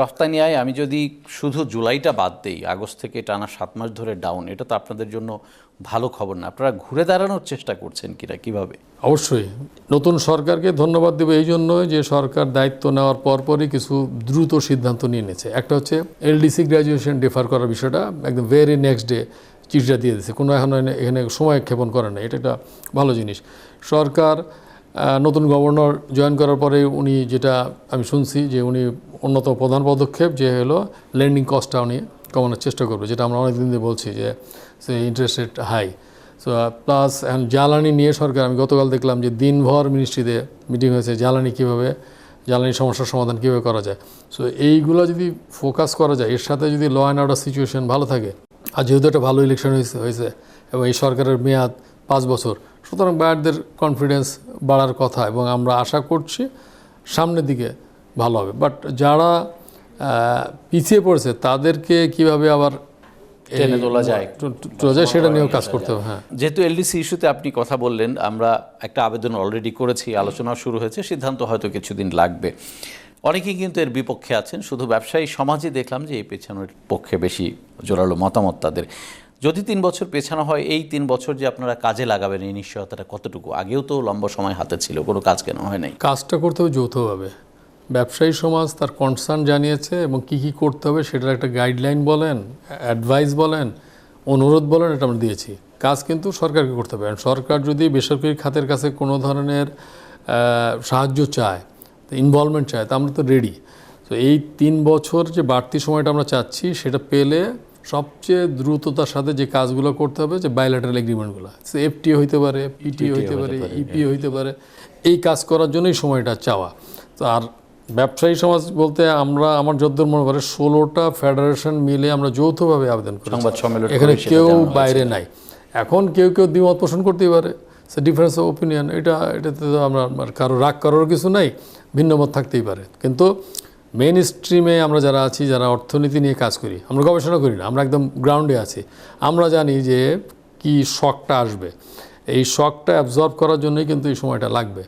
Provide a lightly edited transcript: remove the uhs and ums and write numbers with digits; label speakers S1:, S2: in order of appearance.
S1: রফতানি আয় আমি যদি শুধু জুলাইটা বাদ দেই, আগস্ট থেকে টানা 7 মাস ধরে ডাউন, এটা তো আপনাদের জন্য ভালো খবর না। আপনারা ঘুরে দাঁড়ানোর চেষ্টা করছেন কিভাবে?
S2: অবশ্যই নতুন সরকারকে ধন্যবাদ দেব এই জন্য যে সরকার দায়িত্ব নেওয়ার পরপরই কিছু দ্রুত সিদ্ধান্ত নিয়ে নিয়েছে। একটা হচ্ছে এলডিসি গ্র্যাজুয়েশন ডিফার করার বিষয়টা একদম ভেরি নেক্সট ডে চিঠিটা দিয়ে দিয়েছে, কোনো এখন এখানে সময় ক্ষেপণ করে না, এটা একটা ভালো জিনিস। সরকার নতুন গভর্নর জয়েন করার পরে উনি যেটা আমি শুনছি যে উনি অন্যতম প্রধান পদক্ষেপ যে হলো লেন্ডিং কস্টটা উনি কমানোর চেষ্টা করবে, যেটা আমরা অনেকদিন ধরে বলছি যে interest rate high. So plus জ্বালানি নিয়ে সরকার, আমি গতকাল দেখলাম যে দিনভর মিনিস্ট্রিতে মিটিং হয়েছে জ্বালানি সমস্যার সমাধান কীভাবে করা যায়। সো এইগুলো যদি ফোকাস করা যায়, এর সাথে যদি ল অ্যান্ড অর্ডার সিচুয়েশন ভালো থাকে, আর যেহেতু একটা ভালো ইলেকশন হয়েছে এবং এই সরকারের মেয়াদ 5 বছর, সুতরাং বায়ারদের কনফিডেন্স বাড়ার কথা এবং আমরা আশা করছি সামনের দিকে ভালো হবে। বাট যারা পিছিয়ে পড়েছে তাদেরকে কিভাবে আবার
S1: টেনে তোলা যায়
S2: সেটা নিয়েও কাজ করতে হবে। হ্যাঁ,
S1: যেহেতু এলডিসি ইস্যুতে আপনি কথা বললেন, আমরা একটা আবেদন অলরেডি করেছি, আলোচনা শুরু হয়েছে, সিদ্ধান্ত হয়তো কিছুদিন লাগবে। অনেকেই কিন্তু এর বিপক্ষে আছেন, শুধু ব্যবসায়ী সমাজে দেখলাম যে এই পেছানোর পক্ষে বেশি জোরালো মতামত তাদের। যদি 3 বছর পেছানো হয়, এই 3 বছর যে আপনারা কাজে লাগাবেন এই নিশ্চয়তাটা কতটুকু? আগেও তো লম্বা সময় হাতে ছিল, কোনো কাজ কেন হয় নাই?
S2: কাজটা করতে হবে যৌথভাবে। ব্যবসায়ী সমাজ তার কনসার্ন জানিয়েছে এবং কী করতে হবে সেটার একটা গাইডলাইন বলেন, অ্যাডভাইস বলেন, অনুরোধ বলেন, এটা আমরা দিয়েছি। কাজ কিন্তু সরকারকে করতে হবে। সরকার যদি বেসরকারি খাতের কাছে কোনো ধরনের সাহায্য চায়, ইনভলভমেন্ট চায়, তা আমরা তো রেডি। তো এই 3 বছর যে বাড়তি সময়টা আমরা চাচ্ছি, সেটা পেলে সবচেয়ে দ্রুততার সাথে যে কাজগুলো করতে হবে, যে বাইল্যাটারাল এগ্রিমেন্টগুলো, এফটিও হইতে পারে, পিটিও হইতে পারে, ইপিও হইতে পারে, এই কাজ করার জন্যই সময়টা চাওয়া। তো আর ব্যবসায়ী সমাজ বলতে আমার যতদূর মনে করে 16টা ফেডারেশন মিলে আমরা যৌথভাবে আবেদন করি, এখানে কেউ বাইরে নাই। এখন কেউ দ্বিমত পোষণ করতেই পারে, ডিফারেন্স অফ ওপিনিয়ন, এটাতে তো আমরা কারো রাগ করার কিছু নাই, ভিন্নমত থাকতেই পারে। কিন্তু মেইন স্ট্রিমে আমরা যারা আছি, যারা অর্থনীতি নিয়ে কাজ করি, আমরা গবেষণা করি না, আমরা একদম গ্রাউন্ডে আছি। আমরা জানি যে কি শকটা আসবে, এই শকটা অ্যাবজর্ব করার জন্যই কিন্তু এই সময়টা লাগবে।